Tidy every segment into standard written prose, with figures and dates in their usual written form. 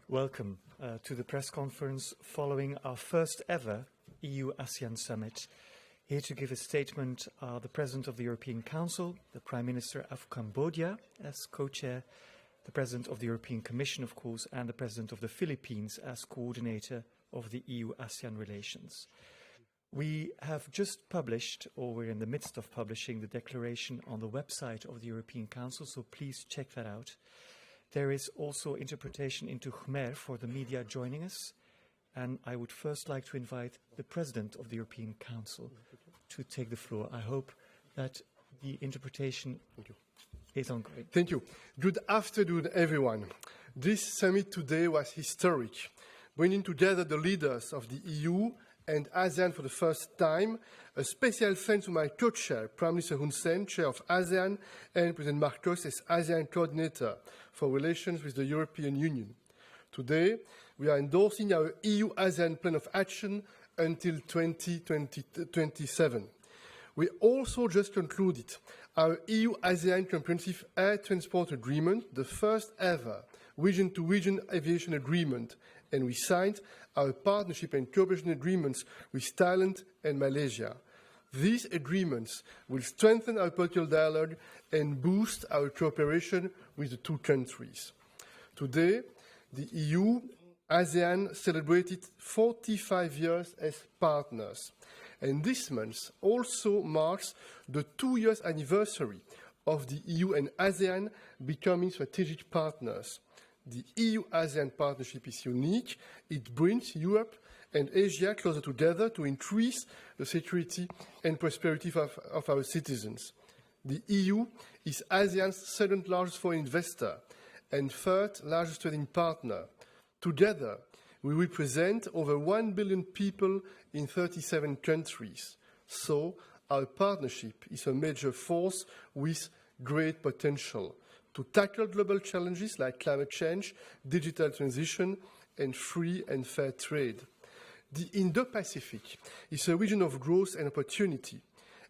Welcome to the press conference following our first ever EU-ASEAN summit. Here to give a statement are the President of the European Council, the Prime Minister of Cambodia as co-chair, the President of the European Commission, of course, and the President of the Philippines as coordinator of the EU-ASEAN relations. We have just published, or we're in the midst of publishing, the declaration on the website of the European Council, so please check that out. There is also interpretation into Khmer for the media joining us, and I would first like to invite the President of the European Council to take the floor. I hope that the interpretation is ongoing. Thank you. Good afternoon, everyone. This summit today was historic, bringing together the leaders of the EU and ASEAN for the first time. A special thanks to my co-chair, Prime Minister Hun Sen, Chair of ASEAN, and President Marcos as ASEAN Coordinator for relations with the European Union. Today, we are endorsing our EU-ASEAN Plan of Action until 2027. We also just concluded our EU-ASEAN Comprehensive Air Transport Agreement, the first ever region-to-region aviation agreement, and we signed our partnership and cooperation agreements with Thailand and Malaysia. These agreements will strengthen our political dialogue and boost our cooperation with the two countries. Today, the EU-ASEAN celebrated 45 years as partners, and this month also marks the 2-year anniversary of the EU and ASEAN becoming strategic partners. The EU-ASEAN partnership is unique. It brings Europe and Asia closer together to increase the security and prosperity of our citizens. The EU is ASEAN's second largest foreign investor and third largest trading partner. Together, we represent over 1 billion people in 37 countries. So, our partnership is a major force with great potential to tackle global challenges like climate change, digital transition, and free and fair trade. The Indo-Pacific is a region of growth and opportunity,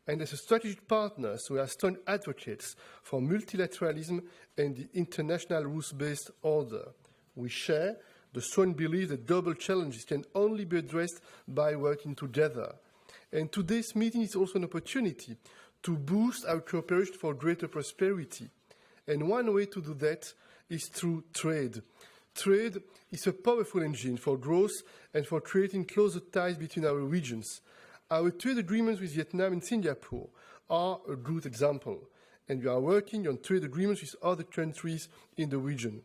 and as a strategic partners, we are strong advocates for multilateralism and the international rules-based order. We share the strong belief that global challenges can only be addressed by working together. And today's meeting is also an opportunity to boost our cooperation for greater prosperity. And one way to do that is through trade. Trade is a powerful engine for growth and for creating closer ties between our regions. Our trade agreements with Vietnam and Singapore are a good example, and we are working on trade agreements with other countries in the region.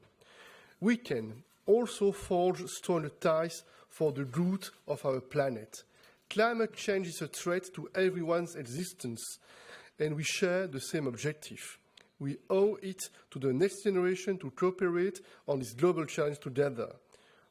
We can also forge stronger ties for the good of our planet. Climate change is a threat to everyone's existence, and we share the same objective. We owe it to the next generation to cooperate on this global challenge together.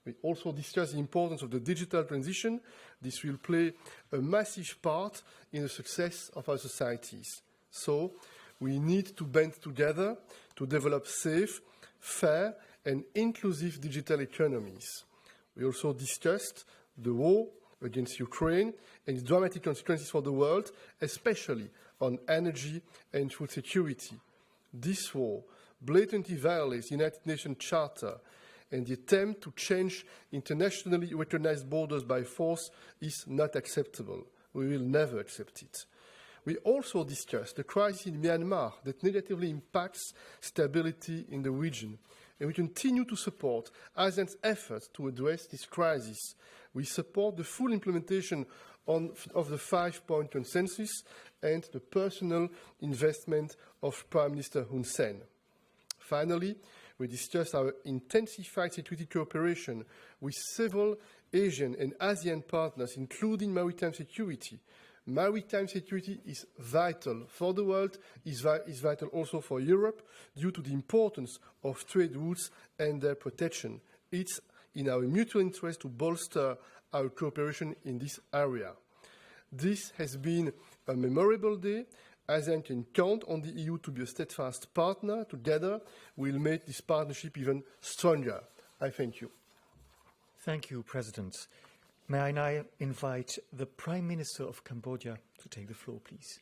We also discuss the importance of the digital transition. This will play a massive part in the success of our societies. So, we need to band together to develop safe, fair, and inclusive digital economies. We also discussed the war against Ukraine and its dramatic consequences for the world, especially on energy and food security. This war blatantly violates the United Nations Charter, and the attempt to change internationally recognized borders by force is not acceptable. We will never accept it. We also discussed the crisis in Myanmar that negatively impacts stability in the region, and we continue to support ASEAN's efforts to address this crisis. We support the full implementation of the 5-point consensus and the personal investment of Prime Minister Hun Sen. Finally, we discussed our intensified security cooperation with several Asian and ASEAN partners, including maritime security. Maritime security is vital for the world, is vital also for Europe, due to the importance of trade routes and their protection. It's in our mutual interest to bolster our cooperation in this area. This has been a memorable day. ASEAN can count on the EU to be a steadfast partner. Together, we'll make this partnership even stronger. I thank you. Thank you, President. May I now invite the Prime Minister of Cambodia to take the floor, please.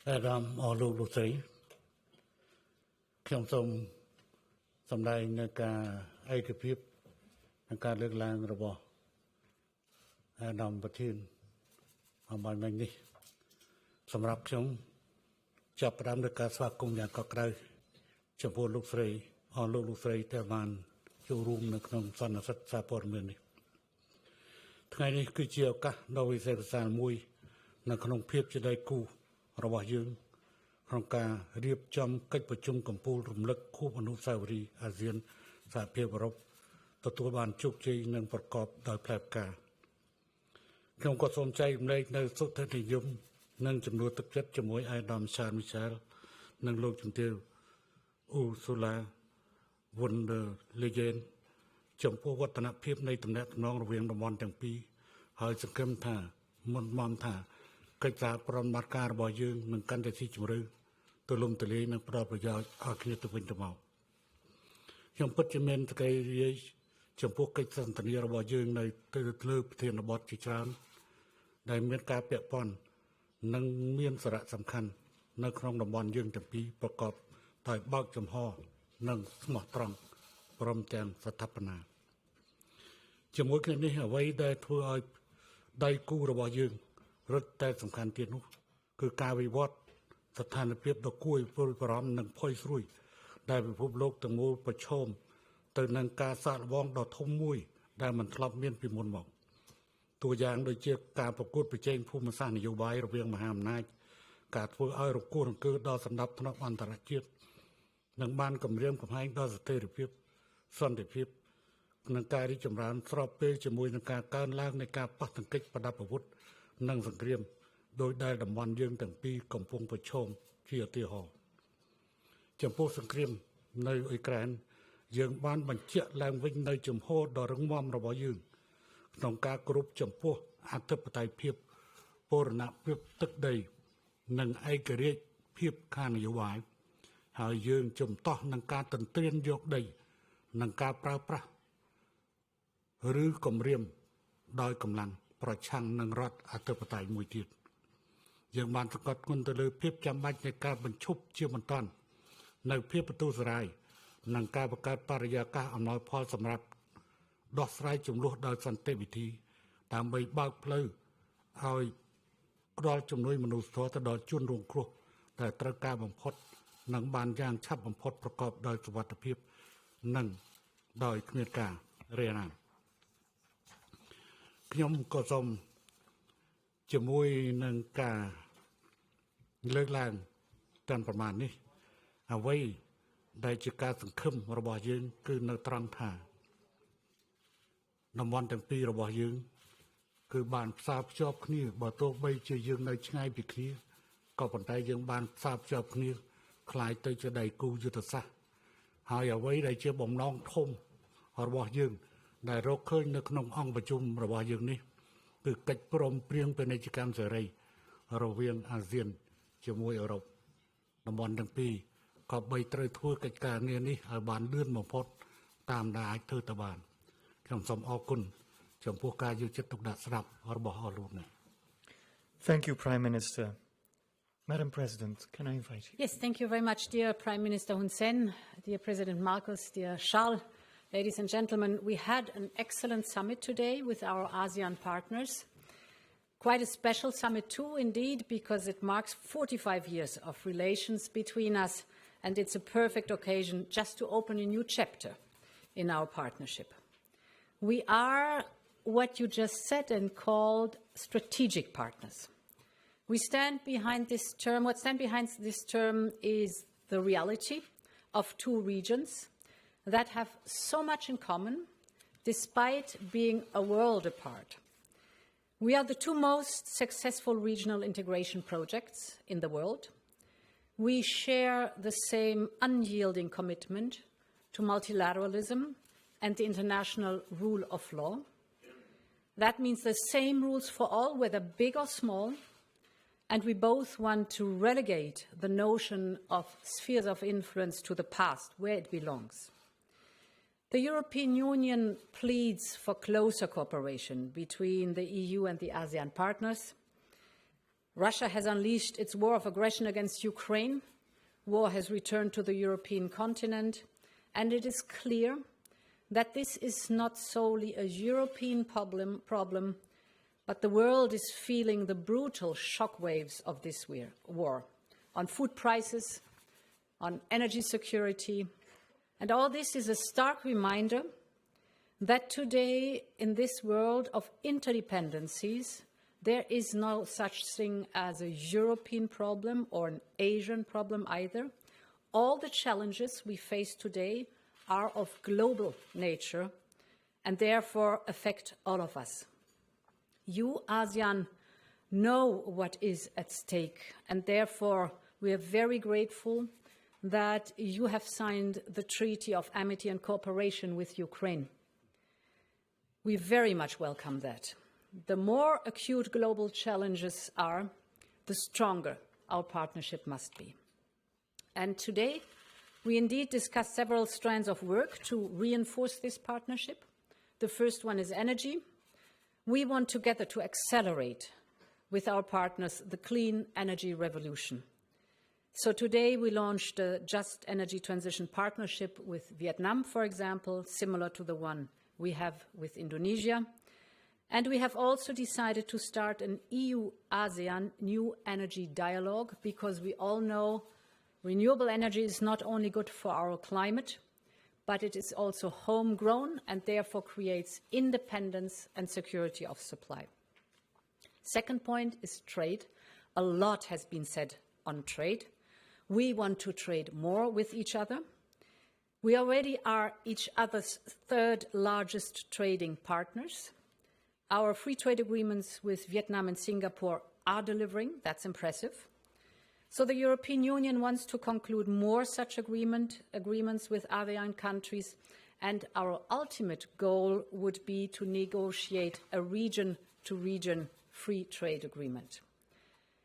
Adam អរលោកលោកស្រីខ្ញុំសូមសម្ដែងនៅការឯកភាពនិងការលើកឡើងរបស់អាដាមប្រធានអំបញ្ញមិញនេះសម្រាប់ខ្ញុំចាប់ផ្ដើមដោយការស្វាគមន៍យ៉ាងកក់ក្ដៅចំពោះលោកស្រីអរលោកស្រីដែលបានចូលរួមនៅក្នុងសន្និសីទសារព័ត៌មាននេះថ្ងៃនេះគឺជាឱកាសដ៏វិសេសវិសាលមួយនៅក្នុងភាពជាដៃគូរបស់យើងក្នុងការរៀបចំកិច្ចប្រជុំកំពូលរំលឹកខួបអនុស្សាវរីយ៍អាស៊ានសហភាពអឺរ៉ុបទទួលបានជោគជ័យនិងប្រកបដោយផ្លែផ្កាខ្ញុំក៏សូមចែករំលែកនៅសុខនិយមនិងចំនួនទឹកចិត្តជាមួយអាដាមឆានមីសែលនិងលោកជំទាវអ៊ូស៊ូឡាវុនដឺលេហ្យេនចំពោះវឌ្ឍនភាពនៃទំនាក់ទំនងរវាងតំបន់ទាំងពីរហើយសង្ឃឹមថាមុនមថាកិច្ចសហប្រតិបត្តិការរបស់យើងនឹងកាន់តែស៊ីជម្រៅទូលំទូលាយនិងផ្ដល់ប្រយោជន៍ឲ្យគ្នាទៅវិញទៅមកខ្ញុំពិតជាមានសេចក្តីរាយចំពោះកិច្ចសន្ទនារបស់យើងនៅលើប្រធានបទជាច្រើនដែលមានការពាក់ព័ន្ធនិងមានសារៈសំខាន់នៅក្នុងតំបន់យើងទាំងពីរប្រកបដោយបើកចំហនិងស្មោះត្រង់ព្រមទាំងស្ថាបនាជាមួយគ្នានេះអ្វីដែលធ្វើឲ្យដៃគូរបស់យើងរឹតតែសំខាន់ទៀតនោះគឺការវិវត្តស្ថានភាពដ៏គួរឲ្យព្រួយបារម្ភនិងផុយស្រួយដែលពិភពលោកទាំងមូលប្រឈមទៅនឹងការសាកល្បងដ៏ធំមួយដែលមិនធ្លាប់មានពីមុនមកតួយ៉ាងដូចជាការប្រកួតប្រជែងភូមិសាស្ត្រនយោបាយរវាងមហាអំណាចការធ្វើឲ្យរង្គោះរង្គើដល់សណ្ដាប់ធ្នាប់អន្តរជាតិនិងបានគម្រាមកំហែងដល់ស្ថិរភាពសន្តិភាពនិងការរីកចម្រើនស្របពេលជាមួយនឹងការកើនឡើងនៃការប៉ះទង្គិចប្រដាប់អាវុធនិងសង្គ្រាមដោយដែលតំបន់យើងទាំងពីរកំពុងប្រឈមជាឧទាហរណ៍ចំពោះសង្គ្រាមនៅអ៊ុយក្រែនយើងបានបញ្ជាក់ឡើងវិញនៅជំហរដ៏រឹងមាំរបស់យើងក្នុងការគោរពចំពោះអធិបតេយ្យភាពបូរណភាពទឹកដីនិងឯករាជ្យភាពខាងនយោបាយហើយយើងជំទាស់នឹងការទន្ទ្រានយកដីនិងការប្រើប្រាស់ឬគំរាមដោយកម្លាំងប្រឆាំងនឹងរដ្ឋអធិបតេយ្យមួយទៀតយើងបានសង្កត់ធ្ងន់ទៅលើភាពចាំបាច់នៃការបញ្ឈប់ជាបន្តនៅភាពបន្ទុះសារាយនិងការបង្កើតបរិយាកាសអំណោយផលសម្រាប់ដោះស្រាយចំនួនដោយសន្តិវិធីដើម្បីបើកផ្លូវឲ្យផ្ដល់ជំនួយមនុស្សធម៌ទៅដល់ជនរងគ្រោះដែលត្រូវការបំផុតនិងបានយ៉ាងឆាប់បំផុតប្រកបដោយសុវត្ថិភាពនិងដោយគ្មានការរារាំងខ្ញុំក៏សូមជាមួយនឹងការលើកឡើងតាមប្រមាណនេះអ្វីដែលជាការសង្ឃឹមរបស់យើងគឺនៅត្រង់ថាតំបន់ទាំងពីររបស់យើងគឺបានផ្សារភ្ជាប់គ្នាបើទោះបីជាយើងនៅឆ្ងាយពីគ្នាក៏ប៉ុន្តែយើងបានផ្សារភ្ជាប់គ្នាคล้ายទៅជាដៃគូយុទ្ធសាស្ត្រហើយអ្វីដែលជាបំណងធំរបស់យើងដែលរកឃើញនៅក្នុងអង្គប្រជុំរបស់យើងនេះគឺកិច្ចព្រមព្រៀងពាណិជ្ជកម្មសេរីរវាងអាស៊ានជាមួយអឺរ៉ុបតំបន់ទាំងពីរក៏បីត្រូវធ្វើកិច្ចការងារនេះឲ្យបានលឿនបំផុតតាមដែលអាចធ្វើទៅបានខ្ញុំសូមអរគុណចំពោះការយកចិត្តទុកដាក់ស្ដាប់របស់អស់លោកនេះ Thank you, Prime Minister. Madam President, can I invite you? Yes, thank you very much, dear Prime Minister Hun Sen, dear President Marcos, dear Charles. Ladies and gentlemen, we had an excellent summit today with our ASEAN partners. Quite a special summit too, indeed, because it marks 45 years of relations between us, and it's a perfect occasion just to open a new chapter in our partnership. We are what you just said and called strategic partners. We stand behind this term. What stands behind this term is the reality of two regions that have so much in common, despite being a world apart. We are the two most successful regional integration projects in the world. We share the same unyielding commitment to multilateralism and the international rule of law. That means the same rules for all, whether big or small, and we both want to relegate the notion of spheres of influence to the past, where it belongs. The European Union pleads for closer cooperation between the EU and the ASEAN partners. Russia has unleashed its war of aggression against Ukraine. War has returned to the European continent, and it is clear that this is not solely a European problem, but the world is feeling the brutal shockwaves of this war on food prices, on energy security, and all this is a stark reminder that today, in this world of interdependencies, there is no such thing as a European problem or an Asian problem either. All the challenges we face today are of global nature and therefore affect all of us. You, ASEAN, know what is at stake, and therefore we are very grateful that you have signed the Treaty of Amity and Cooperation with Ukraine. We very much welcome that. The more acute global challenges are, the stronger our partnership must be. And today, we indeed discussed several strands of work to reinforce this partnership. The first one is energy. We want together to accelerate with our partners the clean energy revolution. So today we launched a Just Energy Transition Partnership with Vietnam, for example, similar to the one we have with Indonesia. And we have also decided to start an EU-ASEAN new energy dialogue, because we all know renewable energy is not only good for our climate, but it is also homegrown and therefore creates independence and security of supply. Second point is trade. A lot has been said on trade. We want to trade more with each other. We already are each other's third largest trading partners. Our free trade agreements with Vietnam and Singapore are delivering. That's impressive. So the European Union wants to conclude more such agreements with ASEAN countries, and our ultimate goal would be to negotiate a region-to-region free trade agreement.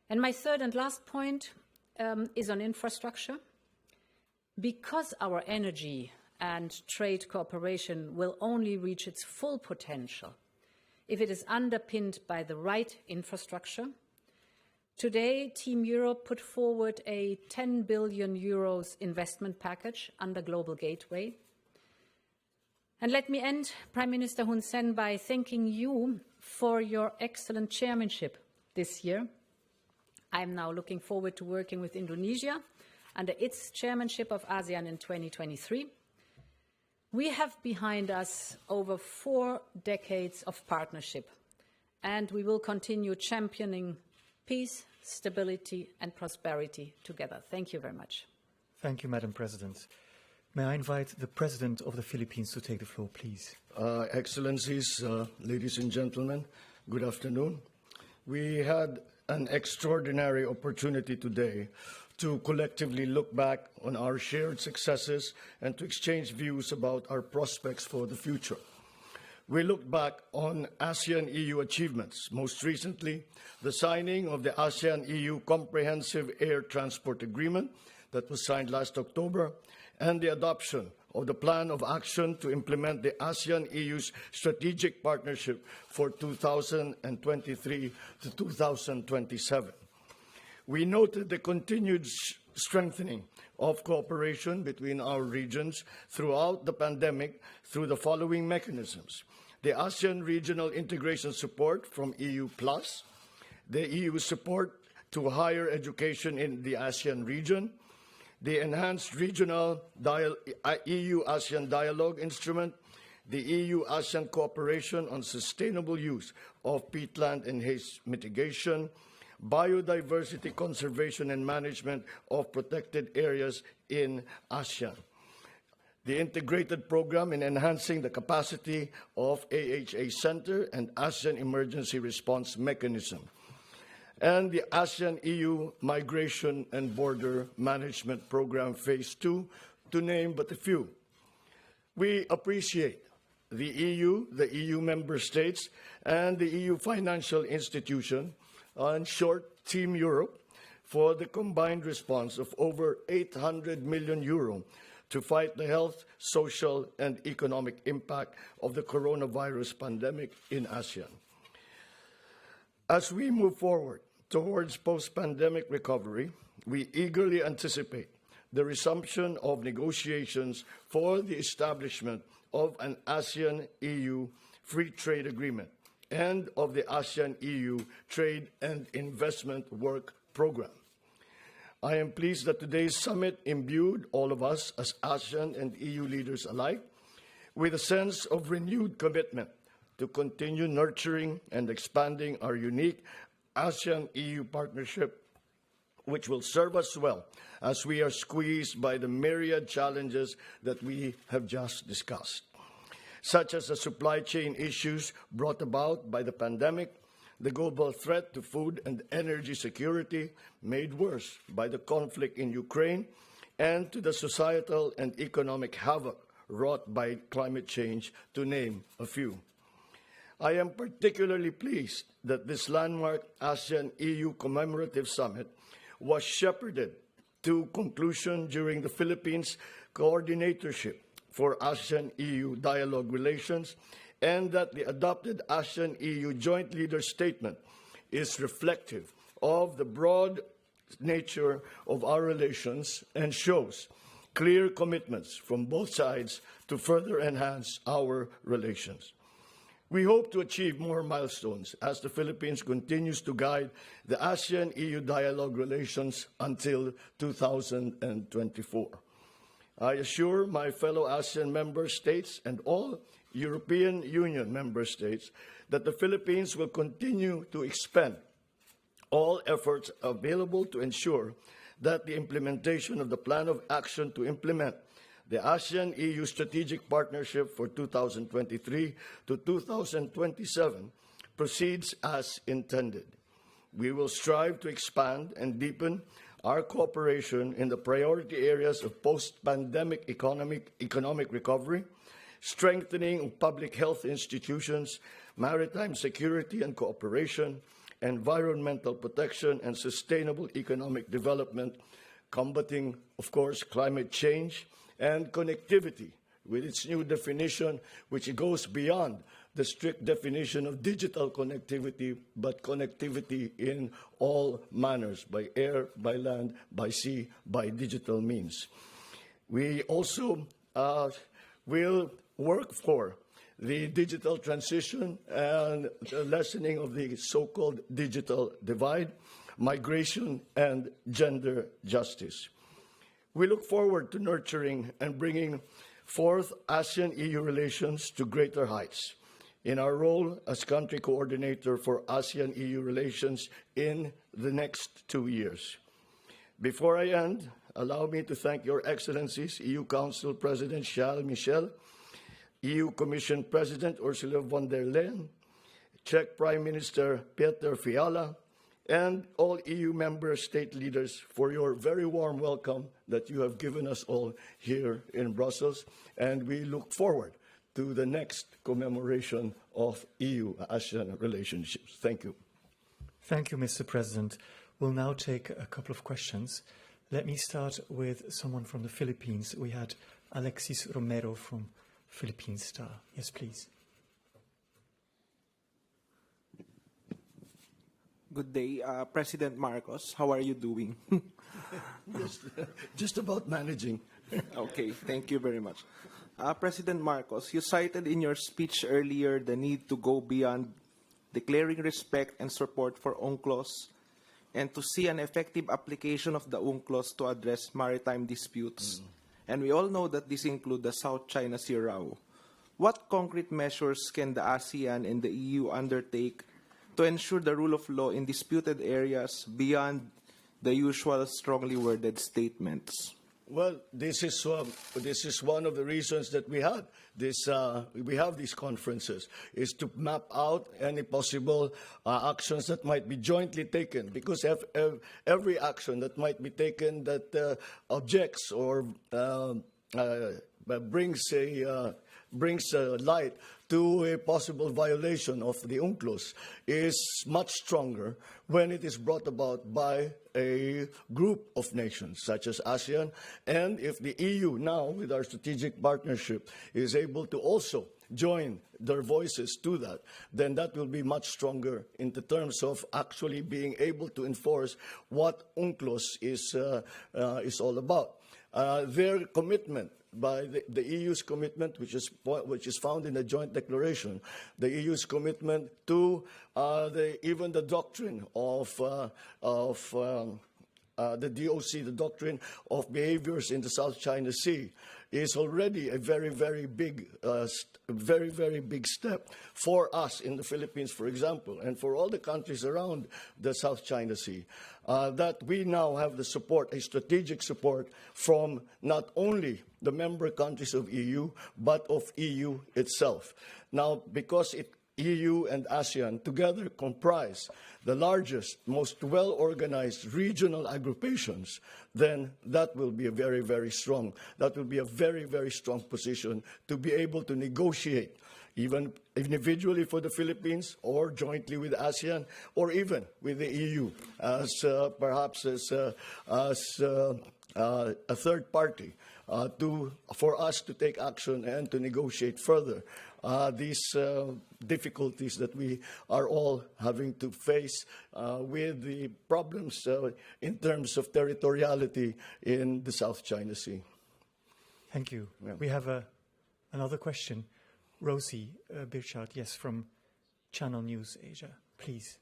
And my third and last point is on infrastructure. Because our energy and trade cooperation will only reach its full potential if it is underpinned by the right infrastructure, today Team Europe put forward a 10 billion euros investment package under Global Gateway. And let me end, Prime Minister Hun Sen, by thanking you for your excellent chairmanship this year. I am now looking forward to working with Indonesia under its chairmanship of ASEAN in 2023. We have behind us over 4 decades of partnership, and we will continue championing peace, stability and prosperity together. Thank you very much. Thank you, Madam President. May I invite the President of the Philippines to take the floor, please? Excellencies, ladies and gentlemen, good afternoon. We had an extraordinary opportunity today to collectively look back on our shared successes and to exchange views about our prospects for the future. We looked back on ASEAN-EU achievements, most recently the signing of the ASEAN-EU Comprehensive Air Transport Agreement that was signed last October, and the adoption of the Plan of Action to implement the ASEAN-EU's Strategic Partnership for 2023 to 2027. We noted the continued strengthening of cooperation between our regions throughout the pandemic through the following mechanisms: the ASEAN Regional Integration Support from EU+, the EU support to higher education in the ASEAN region, the Enhanced Regional EU-ASEAN Dialogue Instrument, the EU-ASEAN Cooperation on Sustainable Use of Peatland and Haze Mitigation, Biodiversity Conservation and Management of Protected Areas in ASEAN, the Integrated Program in Enhancing the Capacity of AHA Center and ASEAN Emergency Response Mechanism, and the ASEAN-EU Migration and Border Management Program Phase 2, to name but a few. We appreciate the EU member states, and the EU financial institution, in short, Team Europe, for the combined response of over 800 million euro to fight the health, social, and economic impact of the coronavirus pandemic in ASEAN. As we move forward, towards post-pandemic recovery, we eagerly anticipate the resumption of negotiations for the establishment of an ASEAN-EU free trade agreement and of the ASEAN-EU Trade and Investment Work Program. I am pleased that today's summit imbued all of us as ASEAN and EU leaders alike with a sense of renewed commitment to continue nurturing and expanding our unique ASEAN-EU partnership, which will serve us well as we are squeezed by the myriad challenges that we have just discussed, such as the supply chain issues brought about by the pandemic, the global threat to food and energy security made worse by the conflict in Ukraine, and to the societal and economic havoc wrought by climate change, to name a few. I am particularly pleased that this landmark ASEAN-EU commemorative summit was shepherded to conclusion during the Philippines coordinatorship for ASEAN-EU dialogue relations, and that the adopted ASEAN-EU joint leaders statement is reflective of the broad nature of our relations and shows clear commitments from both sides to further enhance our relations. We hope to achieve more milestones as the Philippines continues to guide the ASEAN-EU dialogue relations until 2024. I assure my fellow ASEAN member states and all European Union member states that the Philippines will continue to expend all efforts available to ensure that the implementation of the plan of action to implement the ASEAN-EU Strategic Partnership for 2023 to 2027 proceeds as intended. We will strive to expand and deepen our cooperation in the priority areas of post-pandemic economic recovery, strengthening of public health institutions, maritime security and cooperation, environmental protection and sustainable economic development, combating, of course, climate change, and connectivity with its new definition, which goes beyond the strict definition of digital connectivity, but connectivity in all manners, by air, by land, by sea, by digital means. We also will work for the digital transition and the lessening of the so-called digital divide, migration, and gender justice. We look forward to nurturing and bringing forth ASEAN-EU relations to greater heights in our role as country coordinator for ASEAN-EU relations in the next 2 years. Before I end, allow me to thank Your Excellencies, EU Council President Charles Michel, EU Commission President Ursula von der Leyen, Czech Prime Minister Peter Fiala, and all EU member state leaders for your very warm welcome that you have given us all here in Brussels. And we look forward to the next commemoration of EU-ASEAN relationships. Thank you. Thank you, Mr. President. We'll now take a couple of questions. Let me start with someone from the Philippines. We had Alexis Romero from Philippine Star. Yes, please. Good day, President Marcos. How are you doing? Just about managing. Okay, thank you very much. President Marcos, you cited in your speech earlier the need to go beyond declaring respect and support for UNCLOS and to see an effective application of the UNCLOS to address maritime disputes. And we all know that this includes the South China Sea Row. What concrete measures can the ASEAN and the EU undertake to ensure the rule of law in disputed areas beyond the usual strongly worded statements? Well, this is one of the reasons that we have these conferences, is to map out any possible actions that might be jointly taken, because every action that might be taken that objects or brings brings light to a possible violation of the UNCLOS is much stronger when it is brought about by a group of nations such as ASEAN, and if the EU now, with our strategic partnership, is able to also join their voices to that, then that will be much stronger in the terms of actually being able to enforce what UNCLOS is all about. Their commitment, by the EU's commitment, which is found in the joint declaration, the EU's commitment to even the doctrine of the DOC, the doctrine of behaviors in the South China Sea, is already a very, very big step for us in the Philippines, for example, and for all the countries around the South China Sea, that we now have the support, a strategic support from not only the member countries of EU, but of EU itself. Now, because EU and ASEAN together comprise the largest, most well-organized regional aggregations, then that will be a very, very strong position to be able to negotiate, even individually for the Philippines or jointly with ASEAN or even with the EU as perhaps as a third party for us to take action and to negotiate further these difficulties that we are all having to face with the problems in terms of territoriality in the South China Sea. Thank you. Yeah. We have another question. Rosie Birchard, yes, from Channel News Asia, please.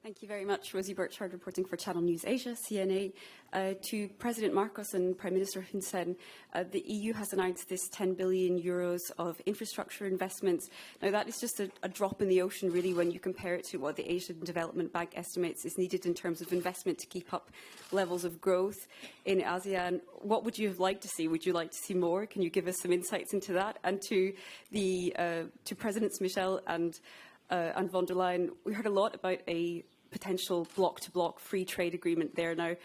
Thank you very much. Rosie Birchard reporting for Channel News Asia, CNA. To President Marcos and Prime Minister Hun Sen, the EU has announced this 10 billion euros of infrastructure investments. Now, that is just a drop in the ocean, really, when you compare it to what the Asian Development Bank estimates is needed in terms of investment to keep up levels of growth in ASEAN. What would you have liked to see? Would you like to see more? Can you give us some insights into that? And to Presidents Michel and von der Leyen, we heard a lot about a potential block-to-block free trade agreement there. Now,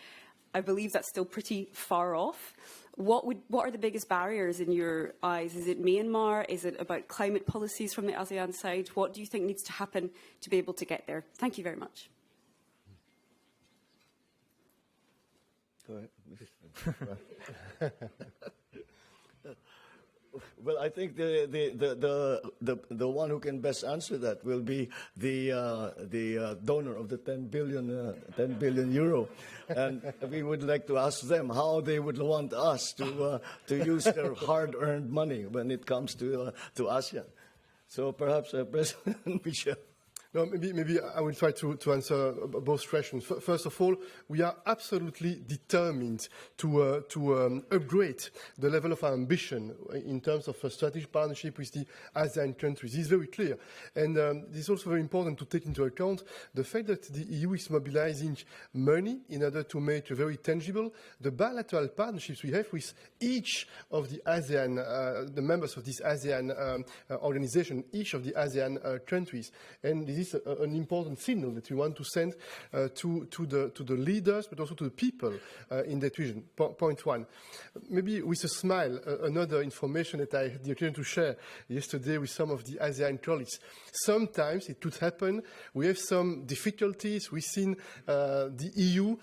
I believe that's still pretty far off. What are the biggest barriers in your eyes? Is it Myanmar? Is it about climate policies from the ASEAN side? What do you think needs to happen to be able to get there? Thank you very much. Go ahead. Well, I think the one who can best answer that will be the donor of the 10 billion euro, and we would like to ask them how they would want us to use their hard-earned money when it comes to ASEAN. So perhaps President Michel. No, maybe I will try to answer both questions. First of all, we are absolutely determined to upgrade the level of our ambition in terms of a strategic partnership with the ASEAN countries. This is very clear. And this is also very important to take into account the fact that the EU is mobilizing money in order to make very tangible the bilateral partnerships we have with each of the ASEAN, the members of this ASEAN organization, each of the ASEAN countries. And this is an important signal that we want to send to the leaders, but also to the people in that region. Point one. Maybe with a smile, another information that I had the occasion to share yesterday with some of the ASEAN colleagues. Sometimes it could happen, we have some difficulties within the EU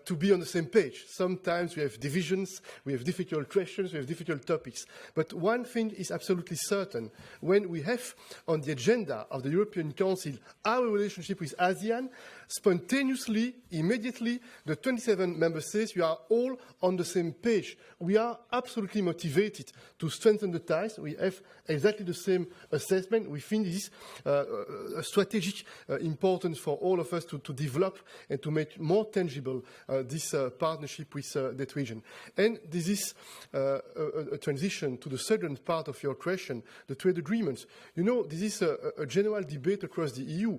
to be on the same page. Sometimes we have divisions, we have difficult questions, we have difficult topics. But one thing is absolutely certain. When we have on the agenda of the European Council our relationship with ASEAN, spontaneously, immediately, the 27 member states, we are all on the same page. We are absolutely motivated to strengthen the ties. We have exactly the same assessment. We think this is a strategic importance for all of us to develop and to make more tangible this partnership with that region. And this is a transition to the second part of your question, the trade agreements. You know, this is a general debate across the EU.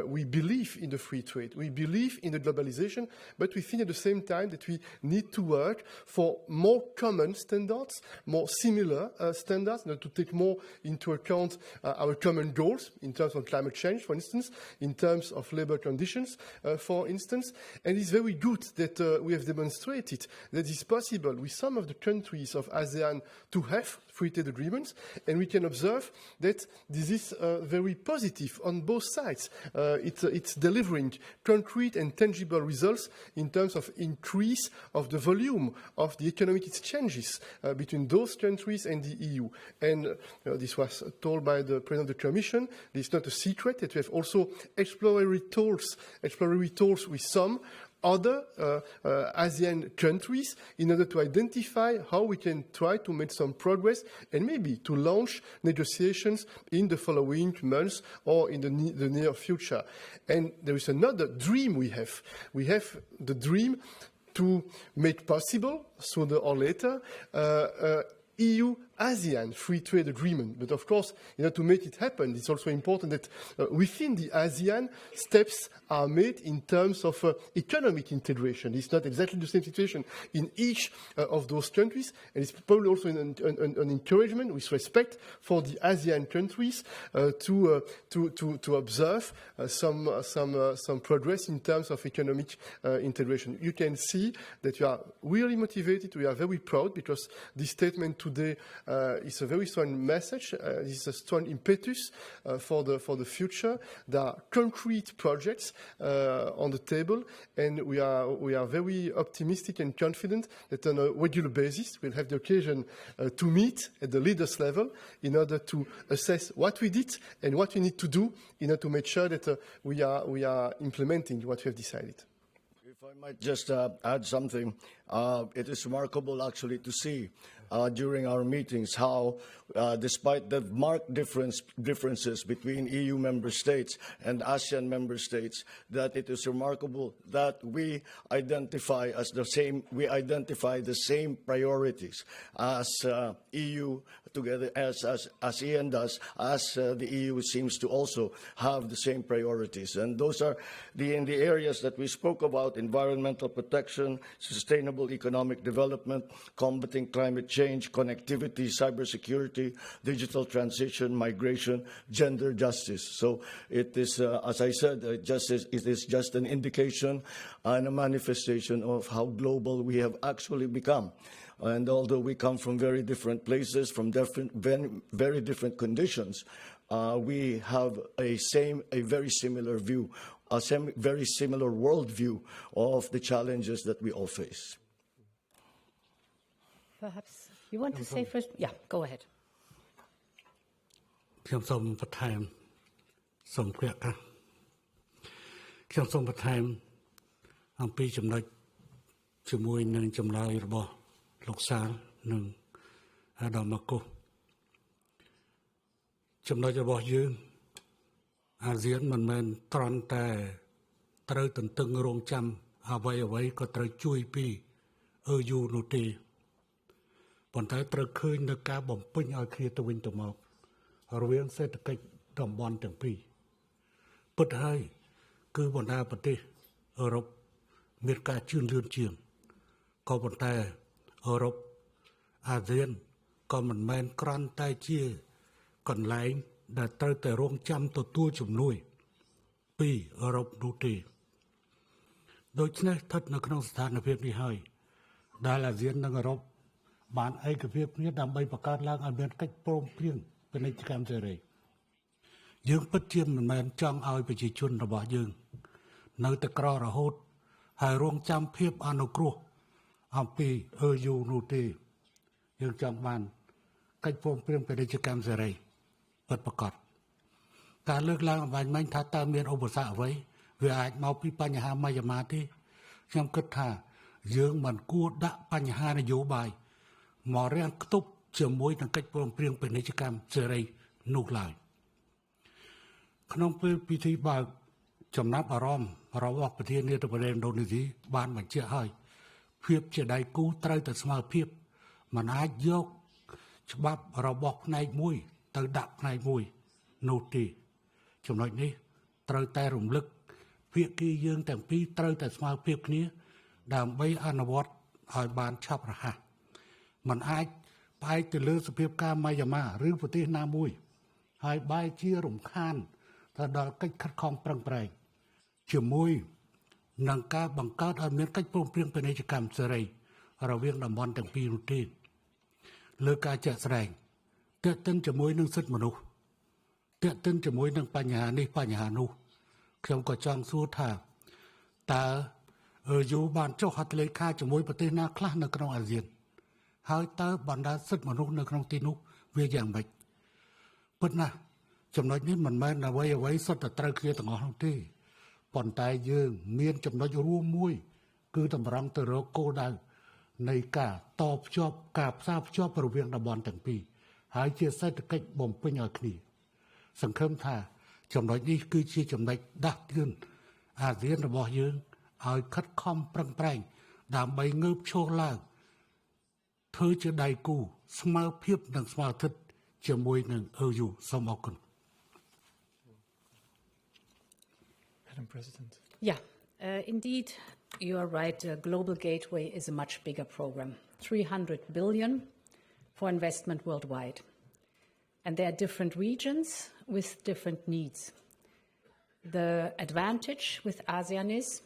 We believe in the free trade. We believe in the globalization, but we think at the same time that we need to work for more common standards, more similar standards, to take more into account our common goals in terms of climate change, for instance, in terms of labor conditions, for instance. And it's very good that we have demonstrated that it's possible with some of the countries of ASEAN to have free trade agreements, and we can observe that this is very positive on both sides. It's delivering concrete and tangible results in terms of increase of the volume of the economic exchanges between those countries and the EU. And this was told by the President of the Commission. It's not a secret that we have also exploratory tools with some other ASEAN countries in order to identify how we can try to make some progress and maybe to launch negotiations in the following months or in the near future. And there is another dream we have. We have the dream to make possible, sooner or later, EU-ASEAN free trade agreement. But of course, to make it happen, it's also important that within the ASEAN, steps are made in terms of economic integration. It's not exactly the same situation in each of those countries, and it's probably also an encouragement with respect for the ASEAN countries to observe some progress in terms of economic integration. You can see that we are really motivated. We are very proud because this statement today is a very strong message. It's a strong impetus for the future. There are concrete projects on the table, and we are very optimistic and confident that on a regular basis we'll have the occasion to meet at the leaders level in order to assess what we did and what we need to do in order to make sure that we are implementing what we have decided. If I might just add something, it is remarkable actually to see during our meetings how, despite the marked differences between EU member states and ASEAN member states, that it is remarkable that we identify the same priorities as EU together as ASEAN does, as the EU seems to also have the same priorities. And those are in the areas that we spoke about: environmental protection, sustainable economic development, combating climate change, connectivity, cybersecurity, digital transition, migration, gender justice. So it is, as I said, it is just an indication and a manifestation of how global we have actually become. And although we come from very different places, from very different conditions, we have a very similar view, very similar worldview of the challenges that we all face. Perhaps you want to say first? Yeah, go ahead. ខ្ញុំសូមបន្ថែមសូមព្រះកាខ្ញុំសូមបន្ថែមអំពីចំណុចជាមួយនឹងចម្លើយរបស់លោកសាលនិងអាដាមម៉ាកូចំណុចរបស់យើងអាស៊ានមិនមែនត្រង់តែត្រូវទន្ទឹងរង់ចាំអ្វីក៏ត្រូវជួយពី EU នោះទេប៉ុន្តែត្រូវឃើញនៅការបំពេញឲ្យគ្នាទៅវិញទៅមករវាងសេដ្ឋកិច្ចតំបន់ទាំងពីរពិតហើយគឺបណ្ដាប្រទេសអឺរ៉ុបមានការជឿនលឿនជាងក៏ប៉ុន្តែអឺរ៉ុបអាស៊ានក៏មិនមែនគ្រាន់តែជាកន្លែងដែលត្រូវតែរងចាំទទួលជំនួយពីអឺរ៉ុបនោះទេដូច្នេះស្ថិតនៅក្នុងស្ថានភាពនេះហើយដែលអាស៊ាននិងអឺរ៉ុបបានឯកភាពគ្នាដើម្បីបង្កើតឡើងឲ្យមានកិច្ចព្រមព្រៀងពាណិជ្ជកម្មសេរីយើងពិតជាមិនមែនចង់ឲ្យប្រជាជនរបស់យើងនៅតែក្ររហូតហើយរងចាំភាពអនុគ្រោះអំពី EU នោះទេយើងចង់បានកិច្ចព្រមព្រៀងពាណិជ្ជកម្មសេរីពិតប្រាកដការលើកឡើងអំបញ្ញមិញថាតើមានឧបសគ្គអ្វីវាអាចមកពីបញ្ហាមួយម៉ាទេខ្ញុំគិតថាយើងមិនគួរដាក់បញ្ហានយោបាយមករាំងខ្ទប់ជាមួយនឹងកិច្ចព្រមព្រៀងពាណិជ្ជកម្មសេរីនោះឡើយក្នុងពេលពិធីបើកចំណាប់អារម្មណ៍របស់ប្រធានាធិបតីឥណ្ឌូនេស៊ីបានបញ្ជាក់ហើយភាពជាដៃគូត្រូវតែស្មើភាពមិនអាចយកច្បាប់របស់ផ្នែកមួយទៅដាក់ផ្នែកមួយនោះទេចំណុចនេះត្រូវតែរំលឹក ភាគីយើងទាំងពីរត្រូវតែស្មើភាពគ្នាដើម្បីអនុវត្តឲ្យបានឆាប់រហ័សมันអាចផ្អែកទៅលើសភាពការម៉ាយាម៉ាឬប្រទេសណាមួយហើយបែរជារំខានទៅដល់កិច្ចខិតខំប្រឹងប្រែងជាមួយនឹងការបង្កើតឲ្យមានកិច្ចព្រមព្រៀងពាណិជ្ជកម្មសេរីរវាងតំបន់ទាំងពីរនោះទេលើការជាក់ស្ដែងទាក់ទិនជាមួយនឹងសិទ្ធិមនុស្សទាក់ទិនជាមួយនឹងបញ្ហានេះបញ្ហានោះខ្ញុំក៏ចង់សួរថាតើយូបានចុះហត្ថលេខាជាមួយប្រទេសណាខ្លះនៅក្នុងអាស៊ានហើយតើបណ្ដាសិទ្ធិមនុស្សនៅក្នុងទីនោះវាយ៉ាងម៉េចពិតណាស់ចំណុចនេះមិនមែនអ្វីសុទ្ធតែត្រូវគ្នាទាំងអស់នោះទេប៉ុន្តែយើងមានចំណុចរួមមួយគឺតម្រង់ទៅរកគោលដៅនៃការតភ្ជាប់ការផ្សារភ្ជាប់រវាងតំបន់ទាំងពីរហើយជាសេដ្ឋកិច្ចបំពេញឲ្យគ្នាសង្ឃឹមថាចំណុចនេះគឺជាចំណុចដាស់តឿនអាស៊ានរបស់យើងឲ្យខិតខំប្រឹងប្រែងដើម្បីងើបឈរឡើងធ្វើជាដៃគូស្មើភាពនិងស្មើធិដ្ឋជាមួយនឹង EU សូមអរគុណ Madam President. Yeah, indeed, you are right. Global Gateway is a much bigger program, 300 billion for investment worldwide. And there are different regions with different needs. The advantage with ASEAN is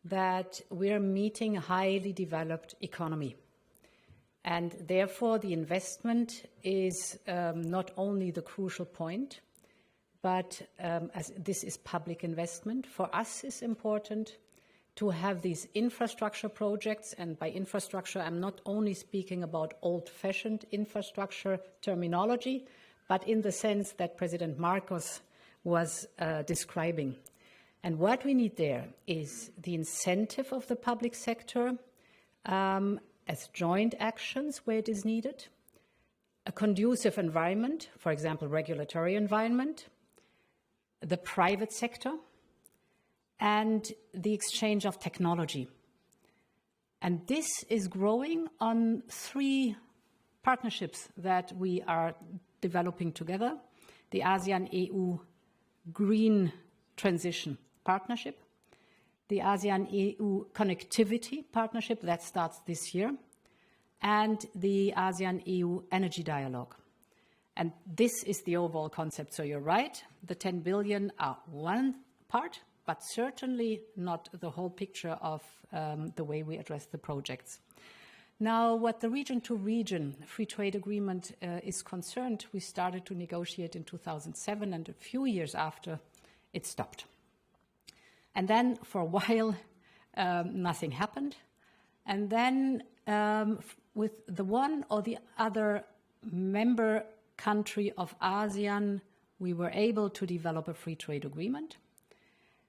that we're meeting a highly developed economy. And therefore, the investment is not only the crucial point, but as this is public investment, for us it's important to have these infrastructure projects. And by infrastructure, I'm not only speaking about old-fashioned infrastructure terminology, but in the sense that President Marcos was describing. And what we need there is the incentive of the public sector as joint actions where it is needed, a conducive environment, for example, regulatory environment, the private sector, and the exchange of technology. And this is growing on 3 partnerships that we are developing together: the ASEAN-EU Green Transition Partnership, the ASEAN-EU Connectivity Partnership that starts this year, and the ASEAN-EU Energy Dialogue. And this is the overall concept. So you're right, the 10 billion are one part, but certainly not the whole picture of the way we address the projects. Now, what the region-to-region free trade agreement is concerned, we started to negotiate in 2007, and a few years after, it stopped. And then, for a while, nothing happened. And then, with the one or the other member country of ASEAN, we were able to develop a free trade agreement.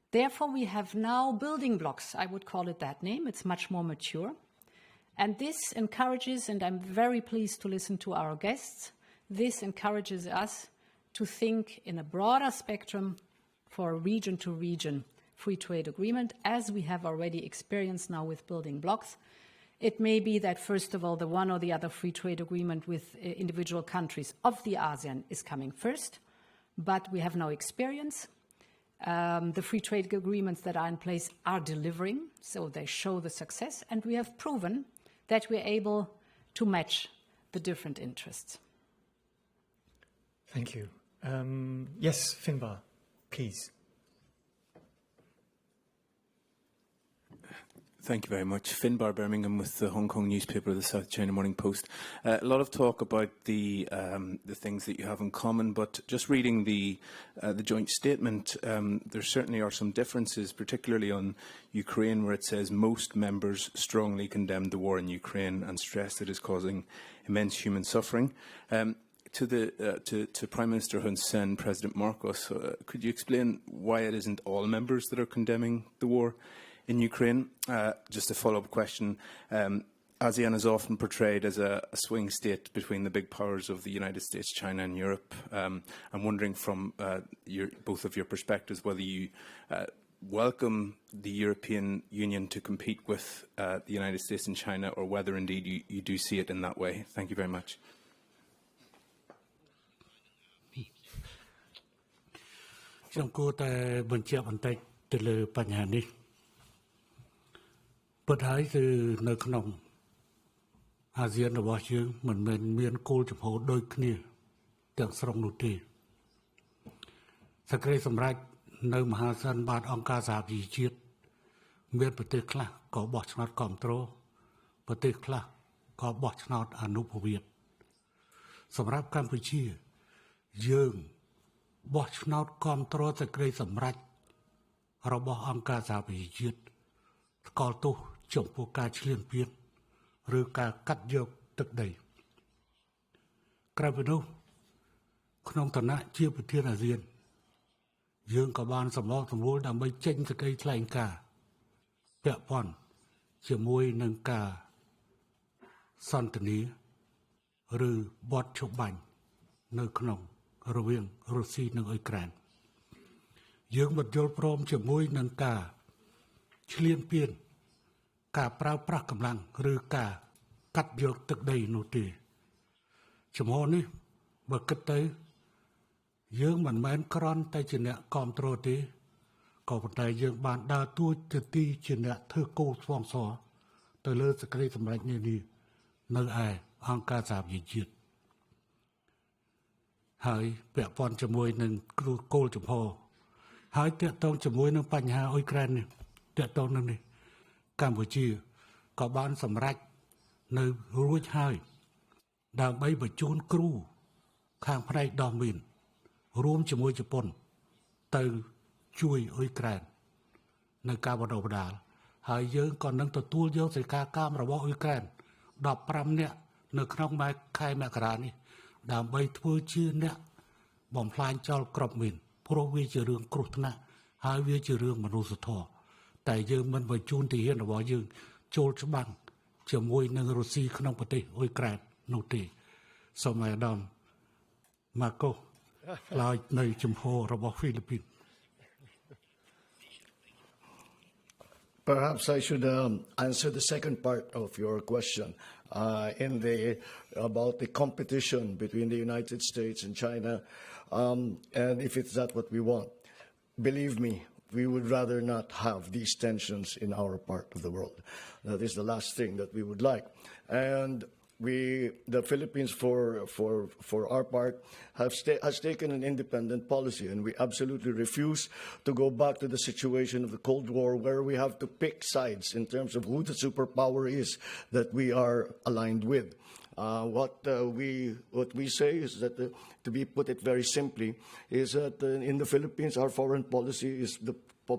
Therefore, we have now building blocks. I would call it that name. It's much more mature. And this encourages, and I'm very pleased to listen to our guests, this encourages us to think in a broader spectrum for a region-to-region free trade agreement, as we have already experienced now with building blocks. It may be that, first of all, the one or the other free trade agreement with individual countries of the ASEAN is coming first, but we have no experience. The free trade agreements that are in place are delivering, so they show the success, and we have proven that we're able to match the different interests. Thank you. Yes, Finbar, please. Thank you very much. Finbar Birmingham with the Hong Kong newspaper, the South China Morning Post. A lot of talk about the things that you have in common, but just reading the joint statement, there certainly are some differences, particularly on Ukraine, where it says most members strongly condemned the war in Ukraine and stressed it is causing immense human suffering. To Prime Minister Hun Sen, President Marcos, could you explain why it isn't all members that are condemning the war in Ukraine? Just a follow-up question. ASEAN is often portrayed as a swing state between the big powers of the United States, China and Europe. I'm wondering from both of your perspectives whether you welcome the European Union to compete with the United States and China, or whether indeed you do see it in that way. Thank you very much. ទៅលើបញ្ហានេះពិតហើយគឺនៅក្នុងអាស៊ានរបស់យើងមិនមែនមានគោលចំហដូចគ្នាទាំងស្រុងនោះទេសេចក្តីសម្រេចនៅមហាសន្និបាតអង្គការសហប្រជាជាតិមានប្រទេសខ្លះក៏បោះឆ្នោតគ្រប់គ្រងប្រទេសខ្លះក៏បោះឆ្នោតអនុប្រវត្តិសម្រាប់កម្ពុជាយើងបោះឆ្នោតគ្រប់គ្រងសេចក្តីសម្រេចរបស់អង្គការសហប្រជាជាតិស្គាល់ទោសចំពោះការឈ្លានពានឬការកាត់យកទឹកដីក្រៅពីនោះក្នុងឋានៈជាប្រធានអាស៊ានយើងក៏បានសម្របសម្រួលដើម្បីចេញសេចក្តីថ្លែងការណ៍ពាក់ព័ន្ធជាមួយនឹងការសន្ទនាឬបទឈប់បាញ់នៅក្នុងរវាងរុស្ស៊ីនិងអ៊ុយក្រែនយើងមិនយល់ព្រមជាមួយនឹងការឈ្លានពានការប្រើប្រាស់កម្លាំងឬការកាត់យកទឹកដីនោះទេចំហនេះបើគិតទៅយើងមិនមែនគ្រាន់តែជាអ្នកគ្រប់គ្រងទេក៏ប៉ុន្តែយើងបានដើរតួនាទីជាអ្នកធ្វើគោលស្វងសរទៅលើសេចក្តីសម្រេចនានានៅឯអង្គការសហប្រជាជាតិហើយពាក់ព័ន្ធជាមួយនឹងគោលចំហហើយទាក់ទងជាមួយនឹងបញ្ហាអ៊ុយក្រែននេះទាក់ទងនឹងនេះកម្ពុជាក៏បានសម្រេចនៅរួចហើយដើម្បីបញ្ជូនគ្រូខាងផ្នែកដោះមីនរួមជាមួយជប៉ុនទៅជួយអ៊ុយក្រែននៅការបណ្ដុះបណ្ដាលហើយយើងក៏នឹងទទួលយកសេចក្តីកម្មរបស់អ៊ុយក្រែន15នាក់នៅក្នុងខែមករានេះដើម្បីធ្វើជាអ្នកបំផ្លាញចោលគ្រាប់មីនព្រោះវាជារឿងគ្រោះថ្នាក់ហើយវាជារឿងមនុស្សធម៌តែយើងមិនបញ្ជូនទាហានរបស់យើងចូលច្បាំងជាមួយនឹងរុស្ស៊ីក្នុងប្រទេសអ៊ុយក្រែននោះទេសូមឲ្យអាដាមម៉ាកូឡើយនៅចំហរបស់ហ្វីលីពីន Perhaps I should answer the second part of your question about the competition between the United States and China, and if it's that what we want. Believe me, we would rather not have these tensions in our part of the world. That is the last thing that we would like. And the Philippines, for our part, has taken an independent policy, and we absolutely refuse to go back to the situation of the Cold War, where we have to pick sides in terms of who the superpower is that we are aligned with. What we say is that, to put it very simply, is that in the Philippines, our foreign policy is the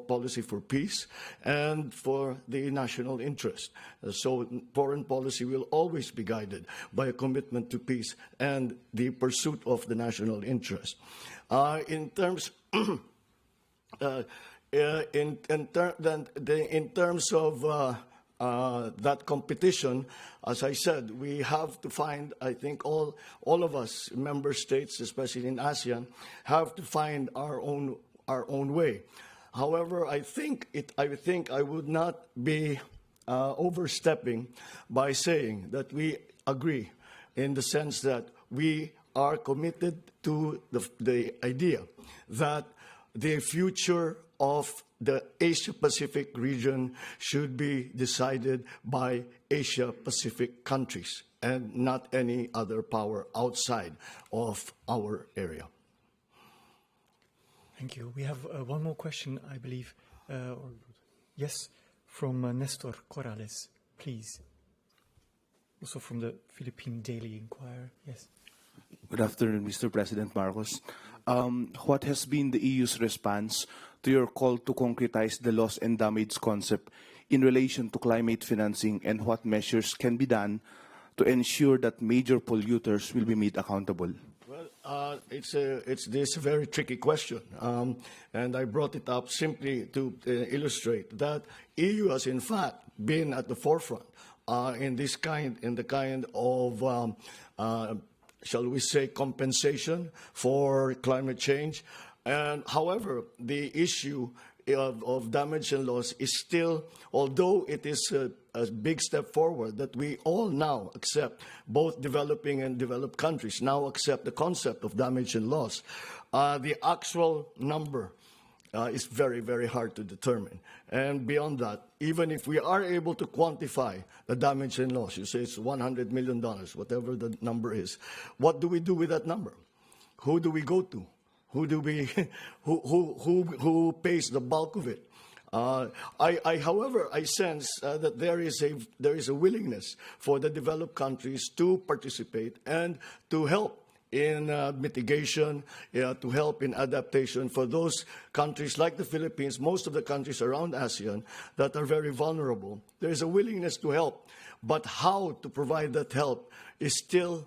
policy for peace and for the national interest. So foreign policy will always be guided by a commitment to peace and the pursuit of the national interest. In terms of that competition, as I said, we have to find, I think all of us, member states, especially in ASEAN, have to find our own way. However, I think I would not be overstepping by saying that we agree in the sense that we are committed to the idea that the future of the Asia-Pacific region should be decided by Asia-Pacific countries and not any other power outside of our area. Thank you. We have one more question, I believe. Yes, from Nestor Corrales, please. Also from the Philippine Daily Inquirer. Yes. Good afternoon, Mr. President Marcos. What has been the EU's response to your call to concretize the loss and damage concept in relation to climate financing, and what measures can be done to ensure that major polluters will be made accountable? It's this very tricky question, and I brought it up simply to illustrate that EU has in fact been at the forefront in the kind of shall we say compensation for climate change. And however, the issue of damage and loss is still, although it is a big step forward that we all now accept, both developing and developed countries now accept the concept of damage and loss. The actual number is very, very hard to determine. And beyond that, even if we are able to quantify the damage and loss, you say it's $100 million, whatever the number is, what do we do with that number? Who do we go to? Who do we, who pays the bulk of it? However, I sense that there is a willingness for the developed countries to participate and to help in mitigation, to help in adaptation for those countries like the Philippines, most of the countries around ASEAN that are very vulnerable. There is a willingness to help, but how to provide that help is still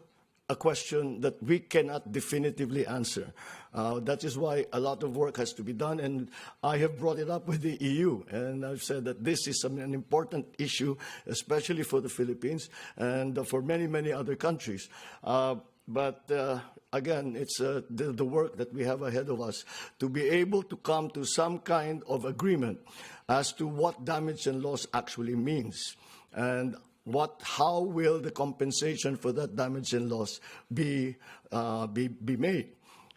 a question that we cannot definitively answer. That is why a lot of work has to be done, and I have brought it up with the EU, and I've said that this is an important issue, especially for the Philippines and for many, many other countries. But again, it's the work that we have ahead of us to be able to come to some kind of agreement as to what damage and loss actually means, and how will the compensation for that damage and loss be made.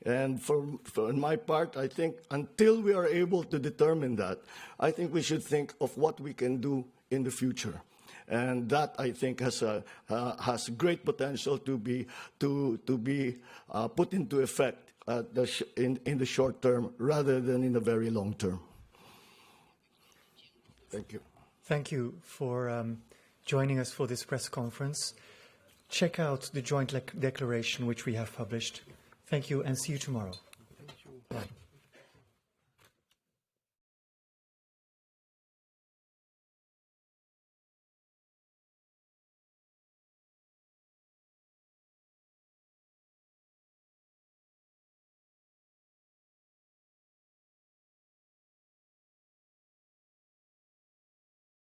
And for my part, I think until we are able to determine that, I think we should think of what we can do in the future. And that, I think, has great potential to be put into effect in the short term rather than in the very long term. Thank you. Thank you for joining us for this press conference. Check out the joint declaration which we have published. Thank you and see you tomorrow.